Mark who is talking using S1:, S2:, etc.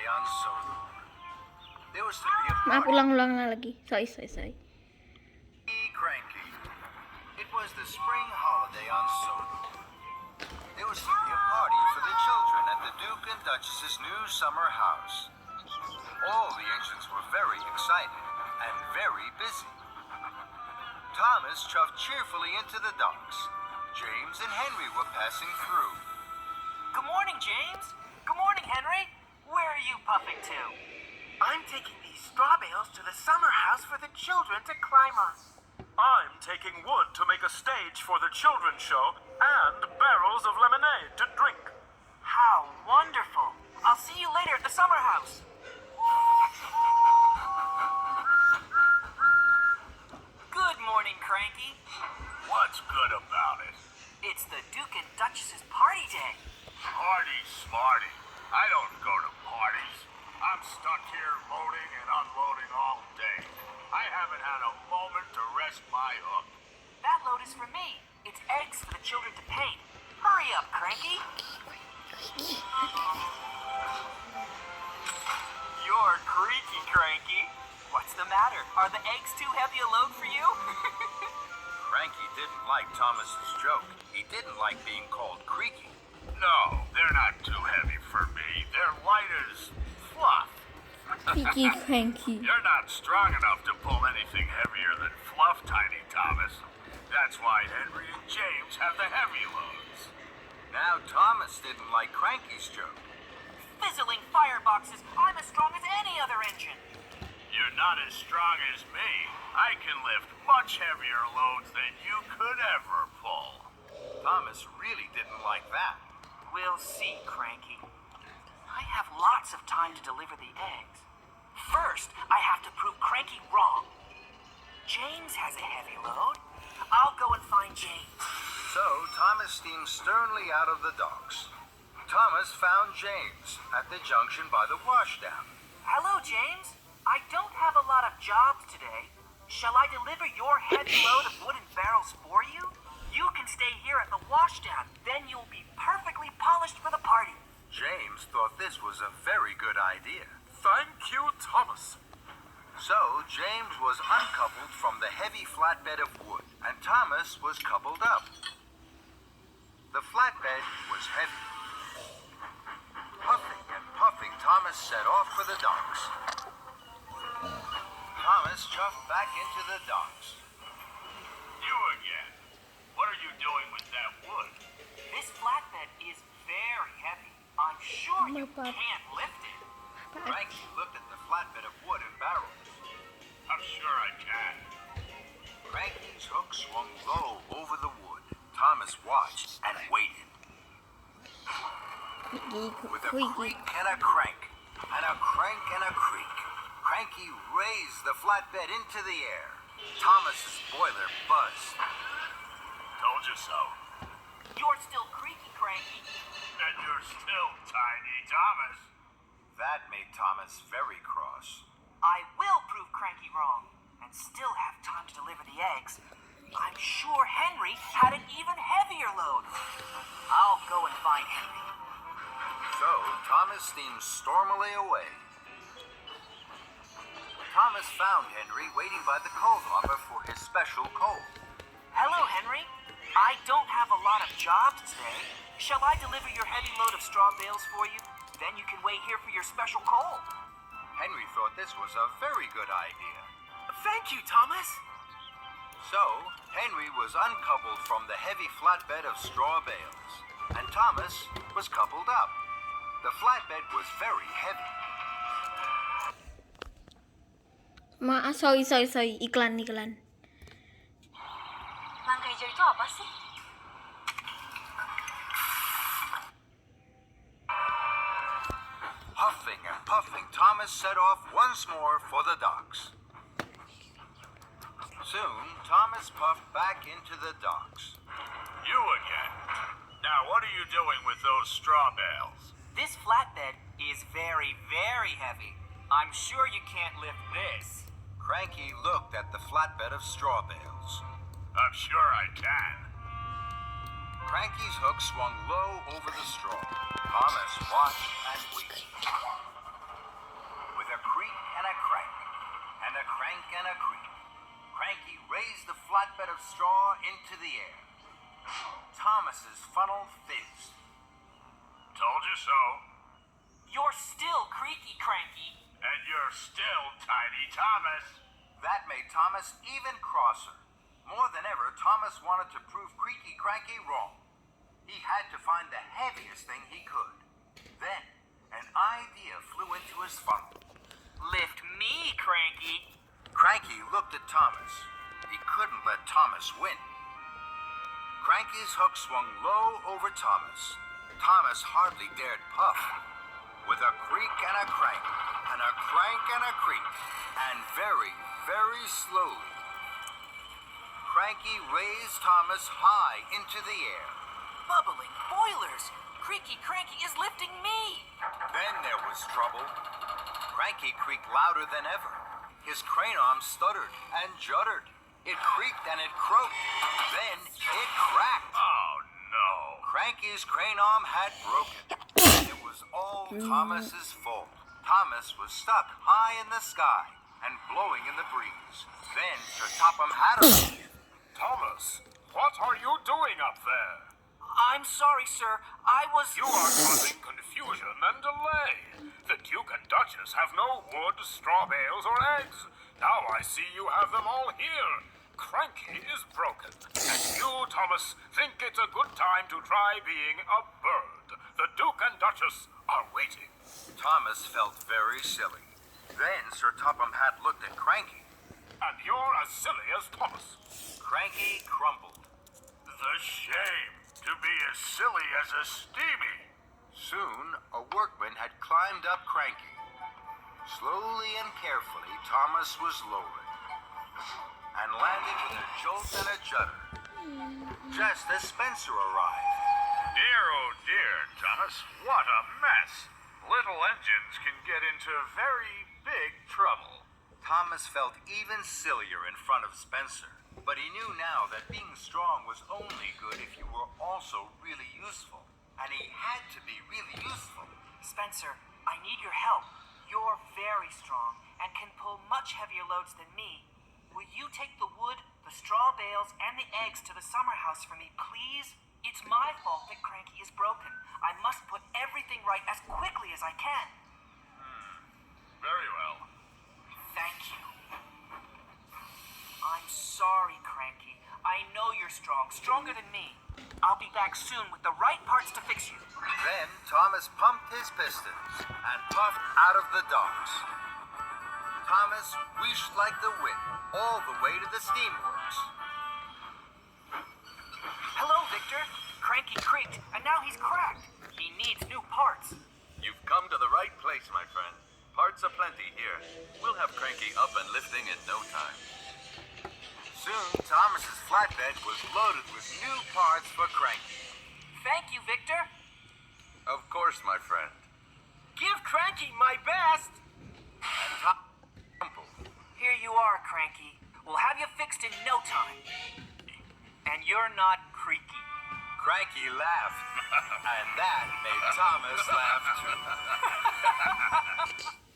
S1: on Soda. There was to be a
S2: Maaf,
S1: party.
S2: ulang-ulang na lagi. Sorry.
S1: Cranky. It was the spring holiday on Soda. There was to be a party for the children at the Duke and Duchess's new summer house. All the engines were very excited and very busy. Thomas chuffed cheerfully into the docks. James and Henry were passing through.
S3: Good morning, James. Good morning, Henry. Where are you puffing to?
S4: I'm taking these straw bales to the summer house for the children to climb on.
S5: I'm taking wood to make a stage for the children's show and barrels of lemonade to drink.
S3: How wonderful. I'll see you later at the summer house. Good morning, Cranky.
S5: What's good about it?
S3: It's the Duke and Duchess's party day.
S5: Party smarty. I don't go to parties. I'm stuck here loading and unloading all day. I haven't had a moment to rest my hook.
S3: That load is for me. It's eggs for the children to paint. Hurry up, Cranky. You're creaky, Cranky. What's the matter? Are the eggs too heavy a load for you?
S1: Cranky didn't like Thomas's joke. He didn't like being called creaky.
S5: No, they're not too heavy for me. They're light as fluff.
S2: Creaky, cranky.
S5: You're not strong enough to pull anything heavier than fluff, Tiny Thomas. That's why Henry and James have the heavy loads.
S1: Now Thomas didn't like Cranky's joke.
S3: Fizzling fireboxes. I'm as strong as any other engine.
S5: You're not as strong as me. I can lift much heavier loads than you could ever pull.
S1: Thomas really didn't like that.
S3: We'll see, Cranky. I have lots of time to deliver the eggs. First, I have to prove Cranky wrong. James has a heavy load. I'll go and find James.
S1: So Thomas steamed sternly out of the docks. Thomas found James at the junction by the washdown.
S3: Hello, James. I don't have a lot of jobs today. Shall I deliver your heavy load of wooden barrels for you? You can stay here at the washdown. Then you'll be perfectly polished for the party.
S1: James thought this was a very good idea.
S5: Thank you, Thomas.
S1: So James was uncoupled from the heavy flatbed of wood, and Thomas was coupled up. The flatbed was heavy. Puffing and puffing, Thomas set off for the docks. Thomas chuffed back into the docks.
S5: You again. What are you doing with that wood?
S3: This flatbed is very heavy. I'm sure
S2: Oh my
S3: you
S2: God.
S3: can't lift it.
S1: Cranky looked at the flatbed of wood and barrels.
S5: I'm sure I can.
S1: Cranky's hook swung low over the wood. Thomas watched and waited. With a
S2: Creaky.
S1: creak and a crank, and a crank and a creak, Cranky raised the flatbed into the air. Thomas's boiler buzzed.
S5: Told you so.
S3: You're still creaky, Cranky.
S5: And you're still Tiny Thomas.
S1: That made Thomas very cross.
S3: I will prove Cranky wrong and still have time to deliver the eggs. I'm sure Henry had an even heavier load. I'll go and find Henry.
S1: So Thomas steamed stormily away. Thomas found Henry waiting by the coal hopper for his special coal.
S3: Hello, Henry. I don't have a lot of jobs today. Shall I deliver your heavy load of straw bales for you? Then you can wait here for your special coal.
S1: Henry thought this was a very good idea.
S4: Thank you, Thomas.
S1: So Henry was uncoupled from the heavy flatbed of straw bales, and Thomas was coupled up. The flatbed was very heavy.
S2: Sorry. Iklan.
S6: Langkai hijau itu apa sih?
S1: Huffing and puffing, Thomas set off once more for the docks. Soon, Thomas puffed back into the docks.
S5: You again. Now, what are you doing with those straw bales?
S3: This flatbed is very, very heavy. I'm sure you can't lift this.
S1: Cranky looked at the flatbed of straw bales.
S5: I'm sure I can.
S1: Cranky's hook swung low over the straw. Thomas watched and waited. of straw into the air. Thomas's funnel fizzed.
S5: Told you so.
S3: You're still creaky, Cranky.
S5: And you're still Tiny Thomas.
S1: That made Thomas even crosser. More than ever, Thomas wanted to prove Creaky Cranky wrong. He had to find the heaviest thing he could. Then, an idea flew into his funnel.
S3: Lift me, Cranky.
S1: Cranky looked at Thomas. He couldn't let Thomas win. Cranky's hook swung low over Thomas. Thomas hardly dared puff. With a creak and a crank, and a crank and a creak, and very, very slowly, Cranky raised Thomas high into the air.
S3: Bubbling boilers. Creaky Cranky is lifting me.
S1: Then there was trouble. Cranky creaked louder than ever. His crane arm stuttered and juddered. It creaked and it croaked. Then it cracked.
S5: Oh, no.
S1: Cranky's crane arm had broken. It was all Thomas's fault. Thomas was stuck high in the sky and blowing in the breeze. Then Sir Topham Hatter.
S5: Thomas, what are you doing up there?
S3: I'm sorry, sir. I was...
S5: You are causing confusion and delay. The Duke and Duchess have no wood, straw bales, or eggs. Now I see you have them all here. Cranky is broken. And you, Thomas, think it's a good time to try being a bird. The Duke and Duchess are waiting.
S1: Thomas felt very silly. Then Sir Topham Hatt looked at Cranky.
S5: And you're as silly as Thomas.
S1: Cranky crumpled.
S5: The shame to be as silly as a steamy.
S1: Soon, a workman had climbed up Cranky. Slowly and carefully, Thomas was lowered and landed with a jolt and a judder. Just as Spencer arrived.
S5: Dear, oh dear, Thomas, what a mess. Little engines can get into very big trouble.
S1: Thomas felt even sillier in front of Spencer, but he knew now that being strong was only good if you were also really useful. And he had to be really useful.
S3: Spencer, I need your help. You're very strong and can pull much heavier loads than me. Will you take the wood, the straw bales, and the eggs to the summer house for me, please? It's my fault that Cranky is broken. I must put everything right as quickly as I can.
S5: Very well.
S3: Thank you. I'm sorry, Cranky. I know you're strong, stronger than me. I'll be back soon with the right parts to fix you.
S1: Then Thomas pumped his pistons and puffed out of the docks. Thomas wheeshed like the wind all the way to the steamworks.
S3: Hello, Victor. Cranky creaked, and now he's cracked. He needs new parts.
S7: You've come to the right place, my friend. Parts aplenty here. We'll have Cranky up and lifting in no time.
S1: Soon, Thomas's flatbed was loaded with new parts for Cranky.
S3: Thank you, Victor.
S7: Of course, my friend.
S3: Give Cranky my best.
S1: And Thomas crumpled.
S3: Here you are, Cranky. We'll have you fixed in no time. And you're not creaky.
S1: Cranky laughed, and that made Thomas laugh too.